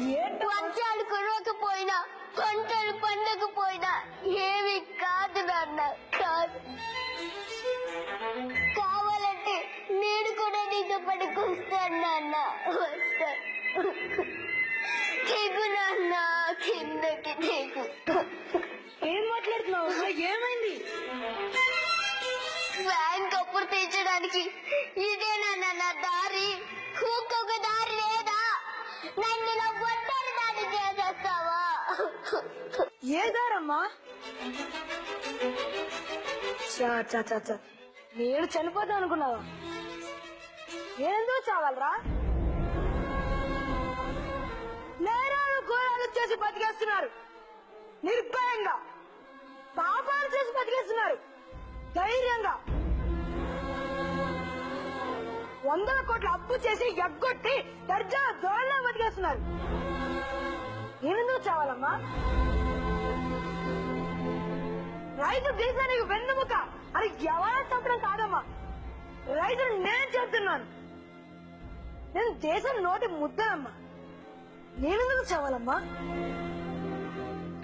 నాన్న వర్షాలు కురవకపోయినా పంటలు పండకపోయినా ఏమి కాదు నాన్న కాదు. కావాలంటే నేను కూడా నీతో పడుకొస్తాను నాన్న, వస్తాను. దిగు నాన్న, కిందకి దిగు. ఏం మాట్లాడుతున్నావు? ఏమైంది? బ్యాంక్ అప్పుడు తీర్చడానికి ఇదేనా నా దారి? ఇంకొక దారి లేదా? నన్ను ఇలా ఒంటరి దారి చేసేస్తావా? ఏ దారమ్మా? నేను చనిపోతా అనుకున్నావా? ఏందో చావాలరా? నేరాలు ఘోరాలు చేసి బతికేస్తున్నారు నిర్భయంగా, పాపాలు చేసి బతికేస్తున్నారు ధైర్యంగా, 100 కోట్ల అప్పు చేసి ఎగ్గొట్టి దర్జా దోళ్ళ బతికేస్తున్నారు. నేనెందుకు చావాలమ్మా? రైతు దేశానికి వెన్నుముక అది ఎవరైనా చంపడం కాదమ్మా. రైతులు నేను చెప్తున్నాను, నేను దేశం నోటి ముద్దనమ్మా. నేనెందుకు చావాలమ్మా?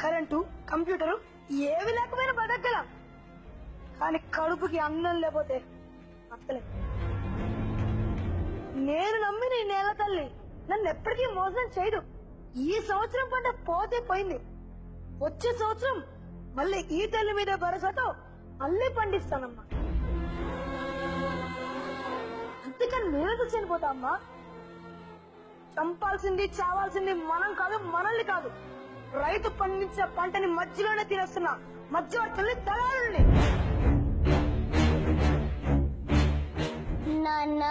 కరెంటు, కంప్యూటరు ఏవి లేకపోయినా బతకగలం, కానీ కడుపుకి అన్నం లేకపోతే బతకలేం. నేను నమ్మిన ఈ నేల తల్లి నన్ను ఎప్పటికీ మోసం చేయదు. ఈ సంవత్సరం పంట పోతే పోయింది, వచ్చే సంవత్సరం మళ్ళీ ఈ తల్లి మీద భరోసాతో మళ్ళీ పండిస్తానమ్మా. అంతేకాని నేనెందుకు చనిపోతా అమ్మా? చంపాల్సింది చావాల్సింది మనం కాదు, మనల్ని కాదు, రైతు పండించిన పంటని మధ్యలోనే తినేస్తున్నా మధ్యవర్తుల్ని, దళారుల్ని. నాన్న